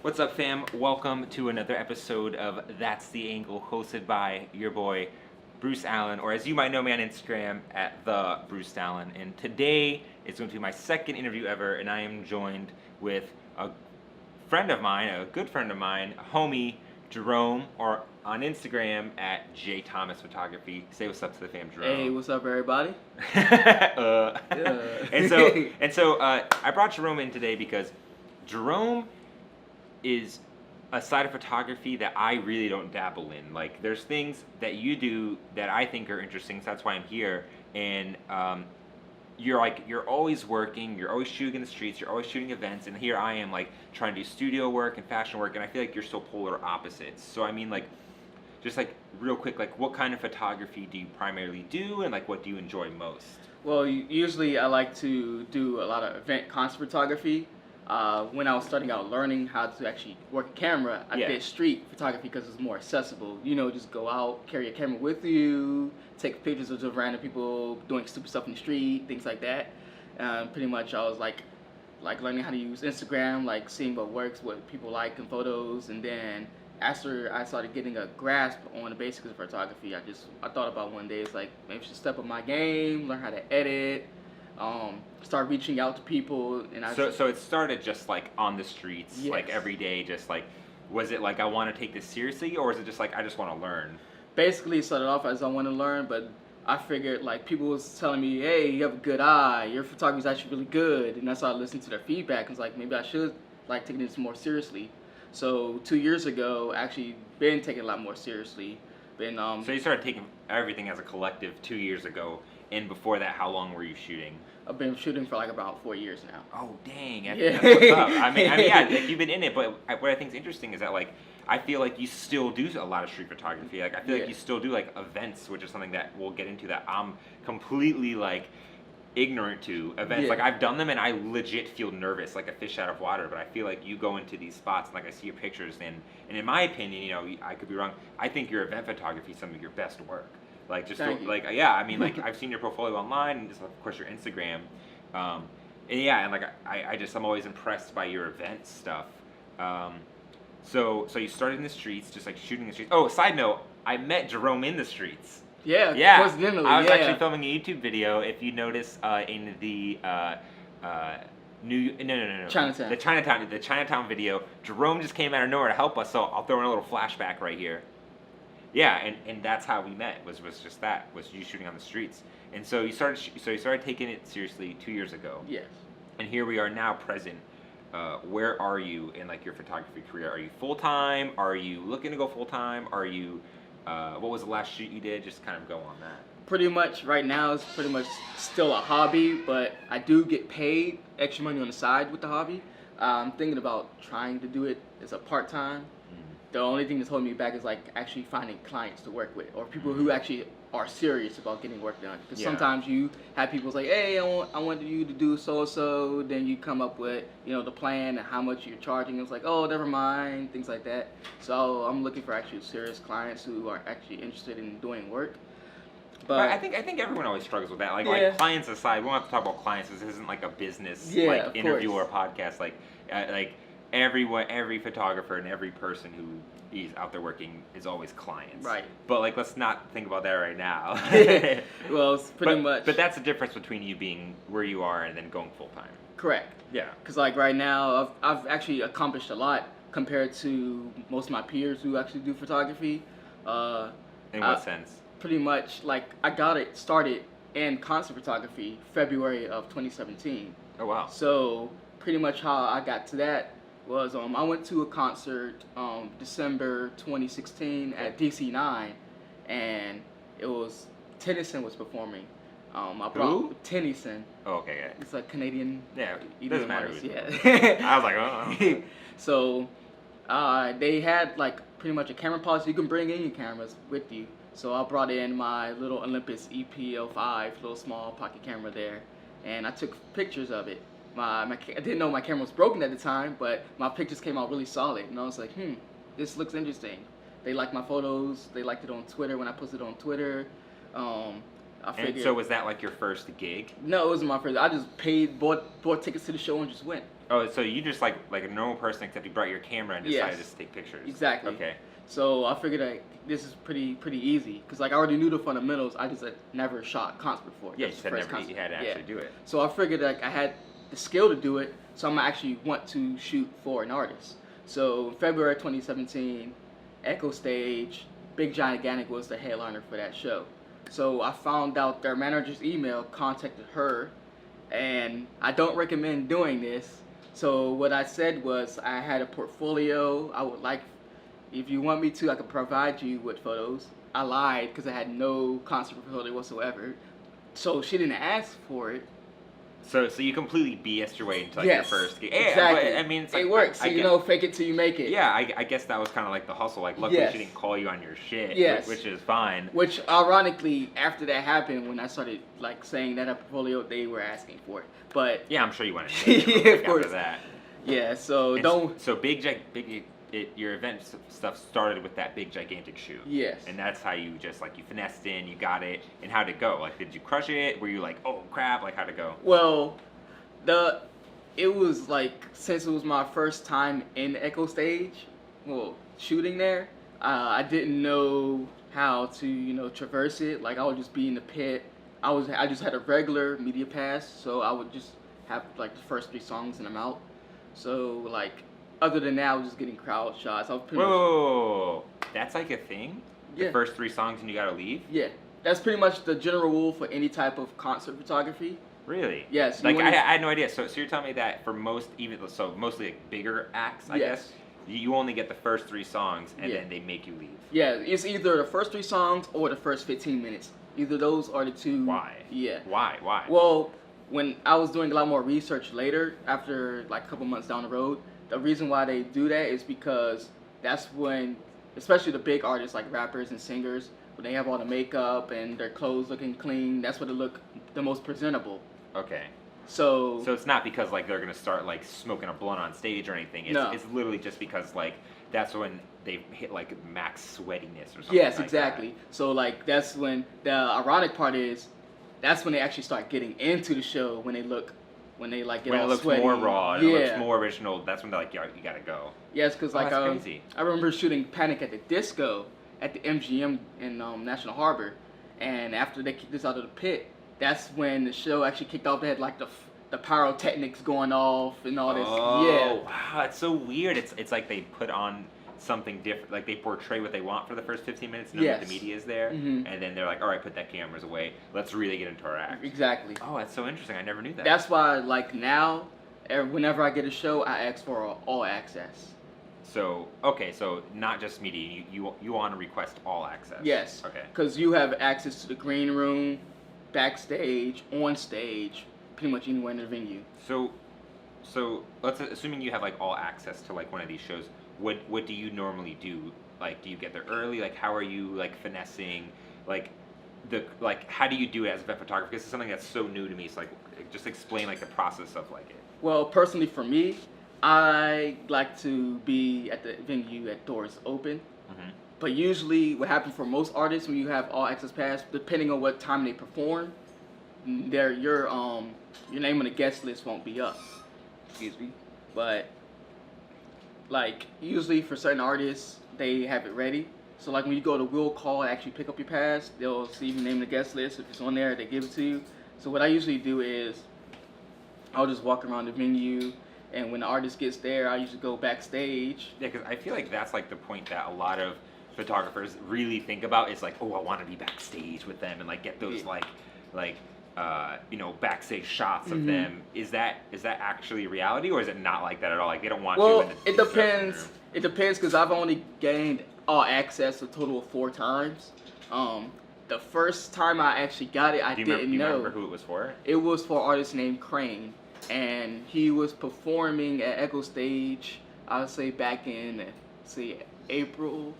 What's up, fam? Welcome to another episode of That's the Angle, hosted by your boy, Bruce Allen, or as you might know me on Instagram, at the Bruce Allen. And today is going to be my second interview ever, and I am joined with a friend of mine, a good friend of mine, a homie, Jerome, or on Instagram at J Thomas Photography. Say what's up to the fam, Jerome. Hey, what's up, everybody? And so I brought Jerome in today because Jerome is a side of photography that I really don't dabble in. Like, there's things that you do that I think are interesting, so that's why I'm here. And you're always working, you're always shooting in the streets, you're always shooting events, and here I am, like, trying to do studio work and fashion work, and I feel like you're so polar opposites. So I mean, like, just like real quick, like, what kind of photography do you primarily do, and like what do you enjoy most? Well, usually I like to do a lot of event concert photography. When I was starting out learning how to actually work a camera, I did street photography because it's more accessible. You know, just go out, carry a camera with you, take pictures of random people doing stupid stuff in the street, things like that. Pretty much I was like learning how to use Instagram, like seeing what works, what people like in photos, and then after I started getting a grasp on the basics of photography, I thought about one day, it's like, maybe I should step up my game, learn how to edit, start reaching out to people. And So it started just like on the streets, yes. like every day, just like, was it like I want to take this seriously, or is it just like I just want to learn? Basically, it started off as I want to learn, but I figured, like, people was telling me, hey, you have a good eye, your photography is actually really good, and I started listening to their feedback, and it's like, maybe I should like taking this more seriously. So 2 years ago, actually been taking it a lot more seriously. So you started taking everything as a collective 2 years ago, and before that, how long were you shooting? I've been shooting for like about 4 years now. Oh dang! Yeah. That's what's up. I mean, yeah, like, you've been in it, but what I think is interesting is that, like, I feel like you still do a lot of street photography. Like, I feel like you still do like events, which is something that we'll get into that I'm completely like ignorant to. Events, like, I've done them and I legit feel nervous, like a fish out of water. But I feel like you go into these spots and, like, I see your pictures, and in my opinion, you know, I could be wrong, I think your event photography is some of your best work. Like, just like, yeah, I mean, like, I've seen your portfolio online, and just, of course, your Instagram, and yeah, and like, I'm always impressed by your event stuff. So you started in the streets, just like shooting in the streets. Oh, side note, I met Jerome in the streets. Yeah, coincidentally. I was actually filming a YouTube video. If you notice, in the Chinatown. The Chinatown video, Jerome just came out of nowhere to help us. So I'll throw in a little flashback right here. Yeah, and that's how we met. Was you shooting on the streets, and so you started taking it seriously 2 years ago. Yes. And here we are now, present. Where are you in, like, your photography career? Are you full time? Are you looking to go full time? Are you? What was the last shoot you did? Just kind of go on that. Pretty much right now it's pretty much still a hobby, but I do get paid extra money on the side with the hobby. I'm thinking about trying to do it as a part time. The only thing that's holding me back is, like, actually finding clients to work with, or people who actually are serious about getting work done. Because sometimes you have people say, hey, I want you to do so, then you come up with, you know, the plan and how much you're charging. It's like, oh, never mind, things like that. So I'm looking for actually serious clients who are actually interested in doing work. But I think everyone always struggles with that. Like, clients aside, we don't have to talk about clients. This isn't like a business like interview or podcast. Like every photographer and every person who is out there working is always clients. Right. But, like, let's not think about that right now. Well, it's pretty much. But that's the difference between you being where you are and then going full time. Correct. Yeah. Because, like, right now, I've actually accomplished a lot compared to most of my peers who actually do photography. In what sense? Pretty much, like, I got it started in concert photography February of 2017. Oh, wow. So pretty much how I got to that was I went to a concert December 2016 at DC9, and it was Tennyson was performing. I brought Who? Tennyson. Oh, okay, yeah. It's a Canadian. Yeah, it doesn't matter. Yeah. I was like, oh. So they had, like, pretty much a camera policy. You can bring in your cameras with you. So I brought in my little Olympus EP05, little small pocket camera there, and I took pictures of it. I didn't know my camera was broken at the time, but my pictures came out really solid, and I was like, this looks interesting. They liked my photos. They liked it on Twitter when I posted it on Twitter. I figured. And so was that like your first gig? No, it wasn't my first. I just bought tickets to the show and just went. Oh, so you just like a normal person, except you brought your camera and decided Yes. to take pictures. Exactly. Okay. So I figured like this is pretty easy because like I already knew the fundamentals. I just had never shot concert before. Yeah, you That's the said first never. You concert. had to actually do it. So I figured like I had the skill to do it. So I'm actually want to shoot for an artist. So February 2017, Echo Stage, Big Gigantic was the headliner for that show. So I found out their manager's email, contacted her, and I don't recommend doing this. So what I said was I had a portfolio. I would like, if you want me to, I could provide you with photos. I lied because I had no concert portfolio whatsoever. So she didn't ask for it. So you completely BS'd your way into like Yes, your first gig. exactly. But, I mean, it's like, it works. I So you get- know, fake it till you make it. Yeah, I guess that was kind of like the hustle. Like, luckily Yes. she didn't call you on your shit, Yes. which is fine. Which, ironically, after that happened, when I started like saying that a portfolio, they were asking for it. But Yeah, I'm sure you wanted to Yeah, take it real of quick course. after that. yeah, so And don't. So your event stuff started with that big gigantic shoe. Yes. And that's how you just like you finessed in, you got it, and how'd it go? Like, did you crush it? Were you like, oh crap? Like, how'd it go? Well, it was like since it was my first time in Echo Stage, well, shooting there, I didn't know how to traverse it. Like I would just be in the pit. I just had a regular media pass, so I would just have like the first 3 songs and I'm out. So like other than that, I was just getting crowd shots. I was pretty much Whoa, that's like a thing? Yeah. The first 3 songs and you gotta leave? yeah. That's pretty much the general rule for any type of concert photography. Really? Yes. Like I had no idea. So you're telling me that for mostly like bigger acts, I Yes. guess, you only get the first 3 songs and Yeah. then they make you leave. Yeah, it's either the first 3 songs or the first 15 minutes. Either those are the 2. Why? Yeah. Why? Well, when I was doing a lot more research later, after like a couple months down the road, the reason why they do that is because that's when, especially the big artists like rappers and singers, when they have all the makeup and their clothes looking clean, that's when they look the most presentable. Okay. So So it's not because like they're gonna start like smoking a blunt on stage or anything. It's, No. it's literally just because like that's when they hit like max sweatiness or something. yes, like exactly. So like that's when the ironic part is, that's when they actually start getting into the show when they like get When all it looks sweaty. more raw and yeah. it looks more original, that's when they're like, yeah, you gotta go. Yes, because Oh, like that's crazy. I remember shooting Panic at the Disco at the MGM in National Harbor, and after they kicked us out of the pit, that's when the show actually kicked off. They had like the pyrotechnics going off and all this. Oh, Yeah. wow, it's so weird. It's like they put on something different, like they portray what they want for the first 15 minutes, knowing that Yes. the media is there, Mhm. and then they're like, all right, put that cameras away. Let's really get into our act. Exactly. Oh, that's so interesting. I never knew that. That's why like now, whenever I get a show, I ask for all access. So okay, so not just media. You want to request all access. Yes. Okay. Because you have access to the green room, backstage, on stage, pretty much anywhere in the venue. So let's assuming you have like all access to like one of these shows. What do you normally do? Like, do you get there early? Like, how are you like finessing? Like, how do you do it as a vet photographer? Because it's something that's so new to me. So like, just explain like the process of like it. Well, personally for me, I like to be at the venue at doors open. Mm-hmm. But usually what happens for most artists when you have all access pass, depending on what time they perform, your name on the guest list won't be up. Excuse me. But like usually for certain artists, they have it ready. So like when you go to will call and actually pick up your pass, they'll see your name on the guest list. If it's on there, they give it to you. So what I usually do is I'll just walk around the venue, and when the artist gets there, I usually go backstage. Yeah, because I feel like that's like the point that a lot of photographers really think about is like, oh, I want to be backstage with them and like get those backstage shots of Mhm. them. Is that actually reality, or is it not like that at all? Like they don't want you Well, in the it dressing depends. room? It depends because I've only gained all access a total of 4 times. The first time I actually got it, I Do you didn't know. remember who it was for? It was for an artist named Crane, and he was performing at Echo Stage, I would say back in, April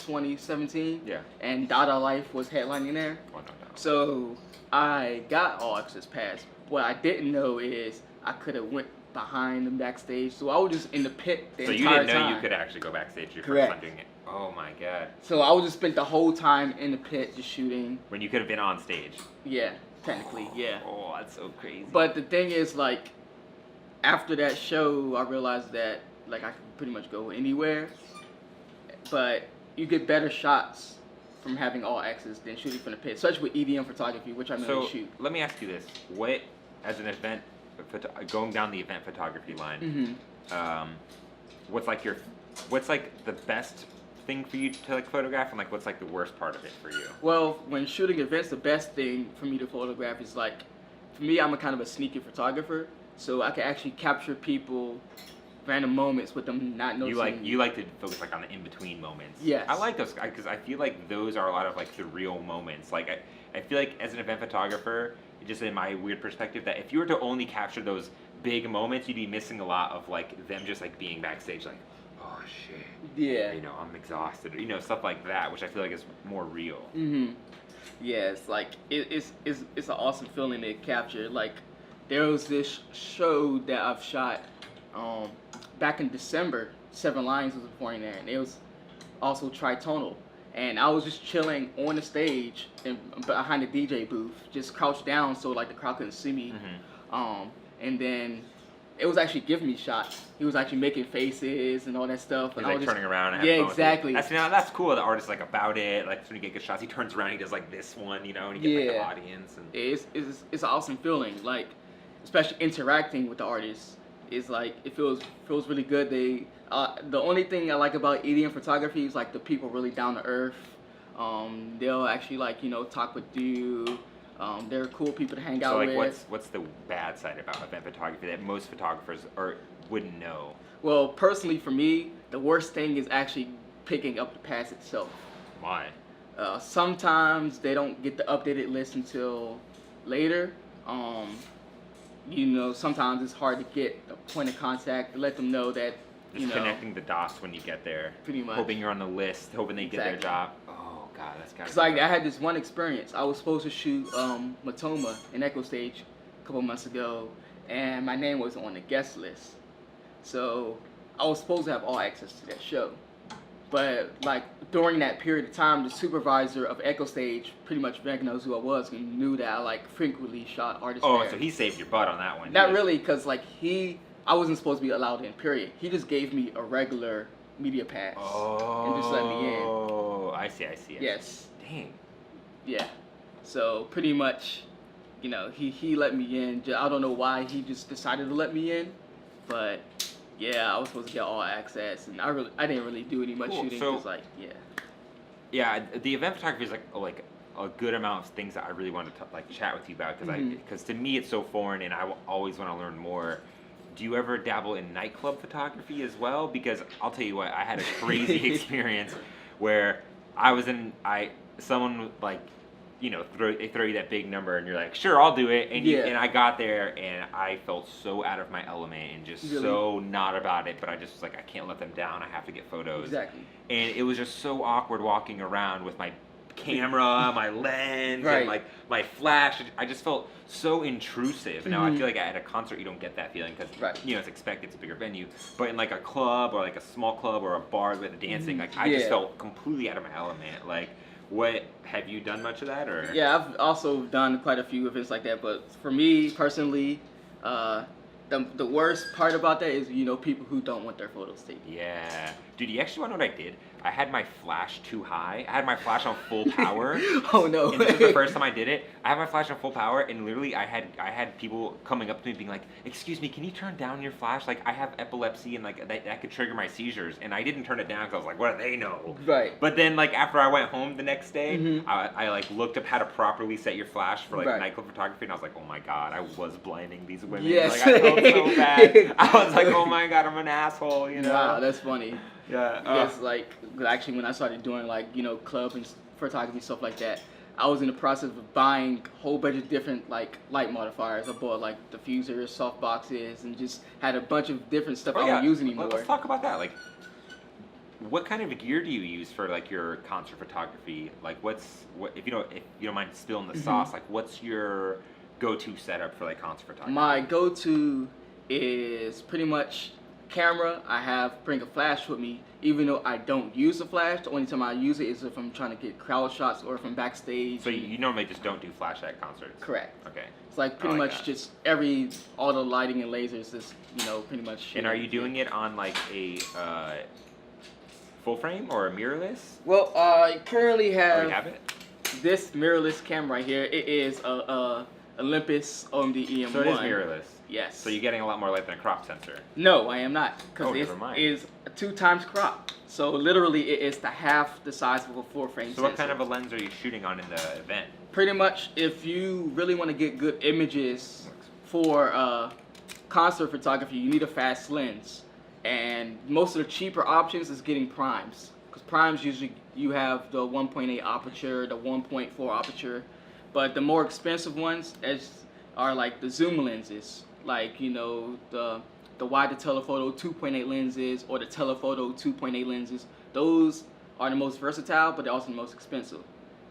2017. Yeah. And Dada Life was headlining there. Oh, no. So I got all access pass. What I didn't know is I could have went behind them backstage. So I was just in the pit the So entire you didn't know time. you could actually go backstage your Correct. first time doing it. Oh my god. So I would just spent the whole time in the pit just shooting. When you could have been on stage. Yeah, technically, yeah. Oh, that's so crazy. But the thing is, like, after that show, I realized that like I could pretty much go anywhere, but you get better shots from having all access than shooting from the pit, especially with EDM photography, which I mainly shoot. Let me ask you this: what, as an event, going down the event photography line, what's like the best thing for you to like photograph, and like what's like the worst part of it for you? Well, when shooting events, the best thing for me to photograph is like, for me, I'm a kind of a sneaky photographer, so I can actually capture people, random moments with them not noticing. You like to focus like on the in between moments. Yes. I like those because I feel like those are a lot of like the real moments. Like I feel like as an event photographer, just in my weird perspective, that if you were to only capture those big moments, you'd be missing a lot of like them just like being backstage, like, oh shit, yeah, you know, I'm exhausted, you know, stuff like that, which I feel like is more real. Yeah, it's like it's an awesome feeling to capture. Like there was this show that I've shot back in December. 7 Lions was performing there, and it was also tritonal. And I was just chilling on the stage and behind the DJ booth, just crouched down so like the crowd couldn't see me. And then it was actually giving me shots. He was actually making faces and all that stuff. He's and like turning around and yeah, exactly. That's cool. The artist's like about it. Like when you get good shots, he turns around, he does like this one, you know, and you get like the audience. And it's an awesome feeling. Like especially interacting with the artists is like it feels really good. They the only thing I like about EDM photography is like the people really down to earth. They'll actually like, you know, talk with you. They're cool people to hang out with. So like what's the bad side about event photography that most photographers wouldn't know? Well, personally for me, the worst thing is actually picking up the pass itself. Why? Sometimes they don't get the updated list until later. You know, sometimes it's hard to get a point of contact to let them know that, just connecting the dots when you get there. Pretty much. Hoping you're on the list, hoping they get their job. Oh God, that's gotta be Cause like I had this one experience. I was supposed to shoot Matoma in Echo Stage a couple months ago, and my name wasn't on the guest list. So I was supposed to have all access to that show. But like during that period of time, the supervisor of Echo Stage pretty much recognized who I was and knew that I like frequently shot artists. Oh, so he saved your butt on that one. Not really, cause like I wasn't supposed to be allowed in. Period. He just gave me a regular media pass and just let me in. Oh, I see. Yes. Dang. Yeah. So pretty much, you know, he let me in. I don't know why he just decided to let me in, but. Yeah, I was supposed to get all access, and I didn't really do any much shooting. So, cause like, yeah, the event photography is like a good amount of things that I really wanted to like chat with you about because to me it's so foreign, and I always want to learn more. Do you ever dabble in nightclub photography as well? Because I'll tell you what, I had a crazy experience where someone like, you know, they throw you that big number and you're like, sure, I'll do it. And and I got there and I felt so out of my element and just so not about it. But I just was like, I can't let them down. I have to get photos. Exactly. And it was just so awkward walking around with my camera, my lens, and like my flash. I just felt so intrusive. Now I feel like at a concert you don't get that feeling because you know it's expected, it's a bigger venue. But in like a club or like a small club or a bar with the dancing, like I just felt completely out of my element. Like. What have you done much of that or? Yeah, I've also done quite a few events like that, but for me personally, the worst part about that is, you know, people who don't want their photos taken. Yeah, dude, you actually want to know what I did? I had my flash too high. I had my flash on full power. Oh no! And this was the first time I did it. I had my flash on full power, and literally, I had people coming up to me being like, "Excuse me, can you turn down your flash? Like, I have epilepsy, and like that could trigger my seizures." And I didn't turn it down because I was like, "What do they know?" Right. But then, like after I went home the next day, I like looked up how to properly set your flash for like nightclub photography, and I was like, "Oh my god, I was blinding these women." Yes. Like I felt so bad. I was like, "Oh my god, I'm an asshole," you know. Wow, that's funny. Yeah. Yes, like actually when I started doing like, you know, club and photography stuff like that, I was in the process of buying a whole bunch of different like light modifiers. I bought like diffusers, soft boxes, and just had a bunch of different stuff I don't use anymore. Let's talk about that. Like, what kind of gear do you use for like your concert photography? Like, if you don't mind spilling the sauce? Like, what's your go-to setup for like concert photography? My go-to is pretty much camera, I bring a flash with me. Even though I don't use the flash, the only time I use it is if I'm trying to get crowd shots or if I'm backstage. So you normally just don't do flash at concerts? Correct. Okay. It's like pretty much just all the lighting and lasers is, pretty much. And are you doing it on like a full frame or a mirrorless? Well, I currently Oh, you have it? this mirrorless camera right here. It is a Olympus OMD EM1. So it is mirrorless? Yes. So you're getting a lot more light than a crop sensor? No, I am not. Because never mind. it is 2 times crop. So literally it is half the size of a full frame So sensor. what kind of a lens are you shooting on in the event? Pretty much, if you really want to get good images for concert photography, you need a fast lens. And most of the cheaper options is getting primes. Because primes usually you have the 1.8 aperture, the 1.4 aperture. But the more expensive ones are like the zoom lenses. Like, the wide to telephoto 2.8 lenses or the telephoto 2.8 lenses. Those are the most versatile, but they're also the most expensive.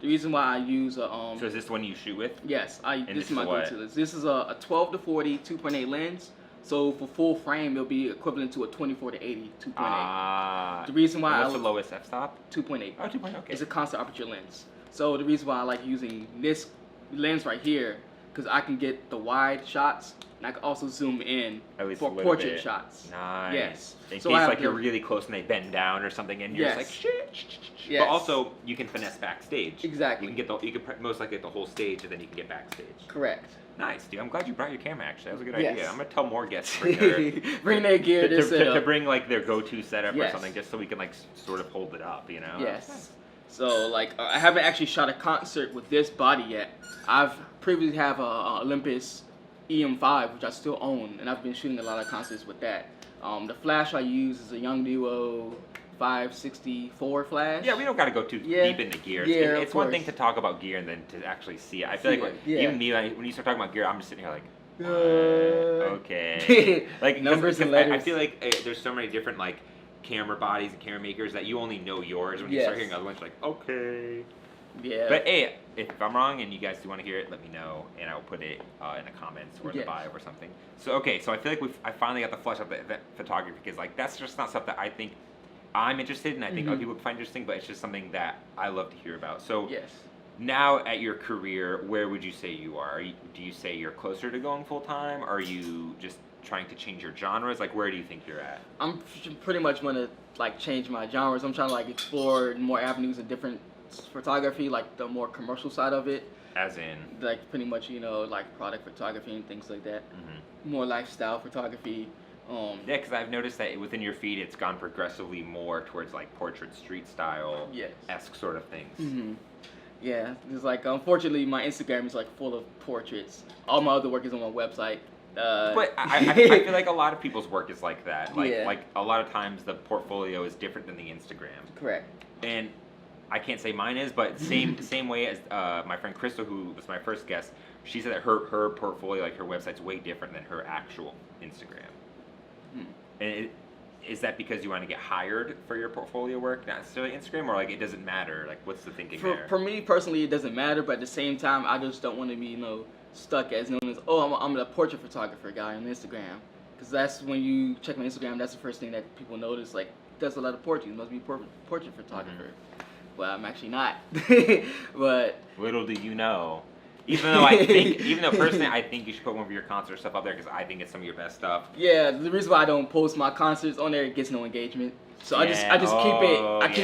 The reason why I use a So is this the one you shoot with? Yes, this is my what? go-to lens. This is a 12 to 40 2.8 lens. So for full frame, it'll be equivalent to a 24 to 80 2.8. Ah. The reason why what's the lowest f-stop? 2.8. Oh, 2.8. Okay. It's a constant aperture lens. So the reason why I like using this lens right here, because I can get the wide shots, and I can also zoom in At least for a little portrait bit. shots. Nice. Yes. In So case I have like you're the- really close and they bend down or something, and you're Yes. just like shit. Yes. But also you can finesse backstage. Exactly. You can most likely get the whole stage, and then you can get backstage. Correct. Nice, dude. I'm glad you brought your camera. Actually, that was a good Yes. idea. I'm gonna tell more guests to bring Bring their gear to bring like their go-to setup or Yes. something, just so we can like sort of hold it up, you know? Yes. So like I haven't actually shot a concert with this body yet. I've previously have a Olympus EM5, which I still own, and I've been shooting a lot of concerts with that. The flash I use is a Young Duo 564 flash. Yeah, we don't gotta go too Yeah. deep into gear. Yeah, of It's one thing course. to talk about gear and then to actually see it. I feel See like it, yeah. even me, when you start talking about gear, I'm just sitting here like, what? Uh, Okay. Like Numbers and I letters. feel like there's so many different like camera bodies and camera makers that you only know yours. When you start Yes. hearing other ones, you're like, okay. Yeah. But hey, if I'm wrong and you guys do want to hear it, let me know, and I'll put it in the comments or in the Yes. bio or something. So okay, so I feel like I finally got to flesh out the event photography, because like that's just not stuff that I think I'm interested in. I think other people would find interesting, but it's just something that I love to hear about. So yes. now at your career, where would you say you are? Do you say you're closer to going full time? Are you just trying to change your genres? Like, where do you think you're at? I'm pretty much gonna like change my genres. I'm trying to like explore more avenues of different photography, like the more commercial side of it. As in? Like pretty much, like product photography and things like that. Mm-hmm. More lifestyle photography. Yeah, because I've noticed that within your feed, it's gone progressively more towards like portrait street style Yes. esque sort of things. Mm-hmm. Yeah, it's like unfortunately my Instagram is like full of portraits. All my other work is on my website. But I feel like a lot of people's work is like that. Like, Yeah. like a lot of times the portfolio is different than the Instagram. Correct. And I can't say mine is, but same way as my friend Crystal, who was my first guest, she said that her portfolio, like her website's way different than her actual Instagram. And is that because you want to get hired for your portfolio work, not necessarily Instagram, or like it doesn't matter? Like, what's the thinking there? For me personally, it doesn't matter, but at the same time, I just don't want to be stuck as known as I'm the portrait photographer guy on Instagram, because that's when you check my Instagram, that's the first thing that people notice. Like, does a lot of portraits, must be a portrait photographer. Well, I'm actually not. But little do you know. Even though personally I think you should put one of your concert stuff up there, because I think it's some of your best stuff. yeah, the reason why I don't post my concerts on there, it gets no engagement. So I just keep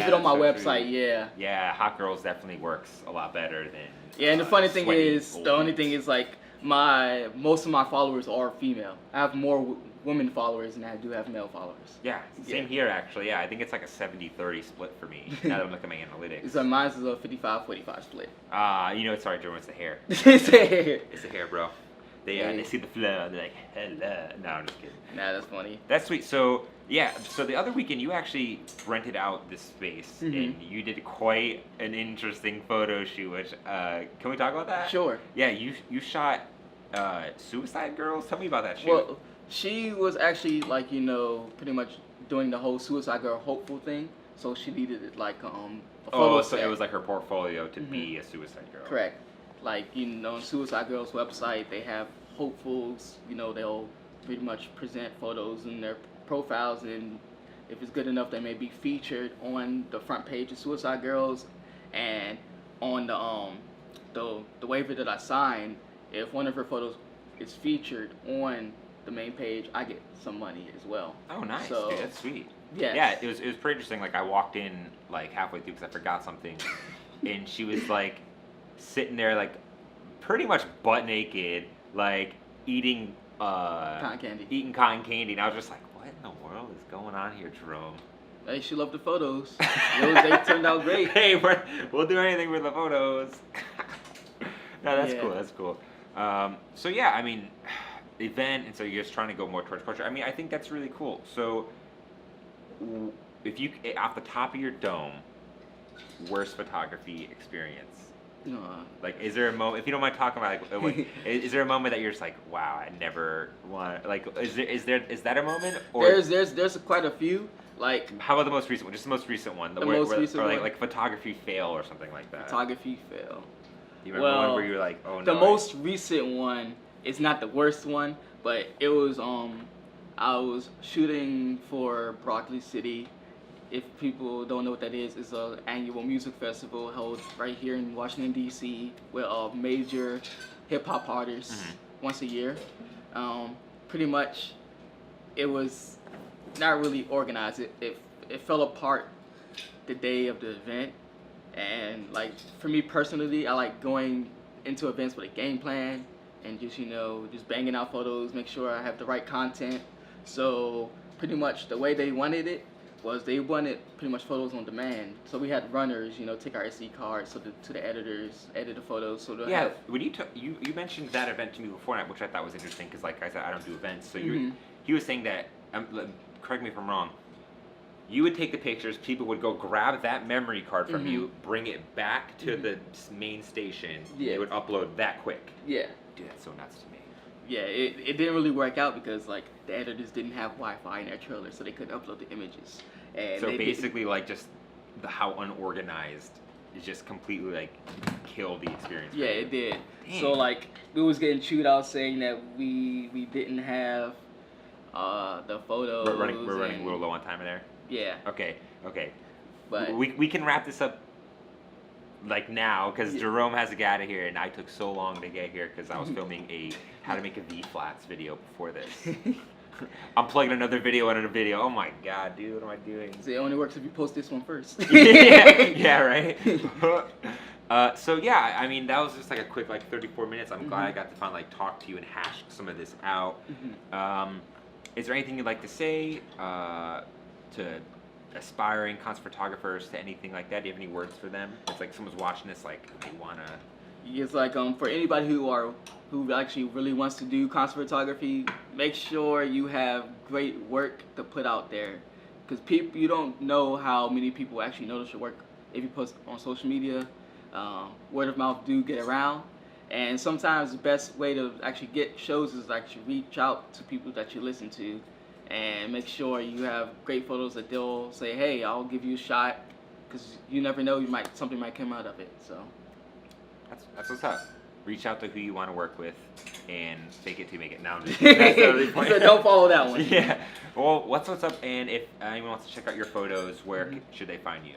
it on my website. True. Yeah. Yeah, Hot Girls definitely works a lot better than. Yeah, and the funny thing sweaty is, old the only dudes. thing is like most of my followers are female. I have more women followers than I do have male followers. Yeah, same here actually. Yeah, I think it's like a 70-30 split for me. Now that I'm looking at my analytics. So mine's is a 55-45 split. Sorry, Jerome, it's the hair. Nah, It's the hair, bro. They see the flow, they're like, hello. No, I'm just kidding. that's funny. That's sweet. So yeah, so the other weekend you actually rented out this space and you did quite an interesting photo shoot. Which can we talk about that? Sure. Yeah, you shot Suicide Girls. Tell me about that shoot. Well, she was actually like pretty much doing the whole Suicide Girl hopeful thing. So she needed it like a photo so set. it was like her portfolio to be a Suicide Girl. Correct. Like on Suicide Girls website, they have hopefuls. They'll pretty much present photos in their profiles, and if it's good enough, they may be featured on the front page of Suicide Girls, and on the waiver that I signed. If one of her photos is featured on the main page, I get some money as well. Oh, nice, So, dude, that's sweet. yes. Yeah, it was pretty interesting. Like, I walked in like halfway through because I forgot something, and she was like sitting there like pretty much butt naked, like eating Cotton candy. eating cotton candy, and I was just like, what in the world is going on here, Jerome? Hey, she loved the photos. They turned out great. Hey, we'll do anything for the photos. No, that's Yeah. cool. That's cool. So yeah, I mean, event, and so you're just trying to go more towards portrait. I mean, I think that's really cool. So, if you off the top of your dome, worst photography experience? Like, is there a moment, if you don't mind talking about, like, is there a moment that you're just like, wow, I never want, like, is that a moment? Or There's quite a few. Like, how about the most recent one? Just the most recent one. Recent or one. like photography fail or something like that. Photography fail. You remember one where you were like, oh no? The most recent one is not the worst one, but it was I was shooting for Broccoli City. If people don't know what that is, it's an annual music festival held right here in Washington D.C. with major hip hop artists once a year. Pretty much, it was not really organized. It fell apart the day of the event, and like for me personally, I like going into events with a game plan and just banging out photos, make sure I have the right content. So pretty much the way they wanted it was they wanted pretty much photos on demand. So we had runners, take our SD cards to the editors, edit the photos. So yeah, when you mentioned that event to me before, which I thought was interesting because, like I said, I don't do events. So he was saying that, correct me if I'm wrong, you would take the pictures, people would go grab that memory card from you, bring it back to the main station, they would upload that quick. Yeah. Dude, that's so nuts to me. Yeah, it didn't really work out because like the editors didn't have Wi-Fi in their trailer, so they couldn't upload the images. And so basically, like, just how unorganized is just completely like killed the experience. Yeah, it did. Dang. So like we was getting chewed out saying that we didn't have the photos. We're running a little low on time in there. Yeah. Okay. But we can wrap this up like now because Jerome has to get out of here, and I took so long to get here because I was filming a how to make a V-flats video before this. I'm plugging another video into a video. Oh my god, dude, what am I doing? So it only works if you post this one first. yeah, right. So yeah, I mean that was just like a quick 34 minutes. I'm glad I got to finally talk to you and hash some of this out. Is there anything you'd like to say to aspiring concert photographers, to anything like that? Do you have any words for them? It's like someone's watching this, like they wanna. It's like for anybody who actually really wants to do concert photography, make sure you have great work to put out there, because you don't know how many people actually notice your work if you post on social media. Word of mouth do get around, and sometimes the best way to actually get shows is actually reach out to people that you listen to, and make sure you have great photos that they'll say, hey, I'll give you a shot, because you never know, something might come out of it. So that's what's up. Reach out to who you want to work with and fake it to make it. Now I'm just that's the other point. So don't follow that one. Yeah. Well, what's up? And if anyone wants to check out your photos, where should they find you?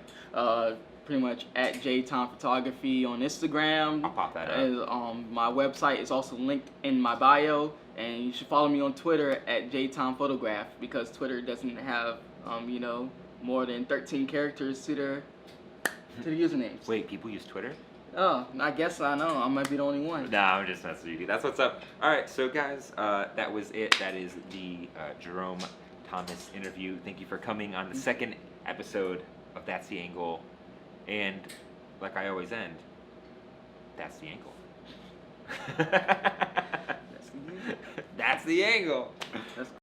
Pretty much at JTom Photography on Instagram. I'll pop that up. My website is also linked in my bio, and you should follow me on Twitter at JTom Photograph, because Twitter doesn't have more than 13 characters to the usernames. Wait, people use Twitter? Oh, I guess I know. I might be the only one. Nah, I'm just messing with you. That's what's up. All right, so guys, that was it. That is the Jerome Thomas interview. Thank you for coming on the second episode of That's the Angle. And like I always end, that's the angle. That's the angle.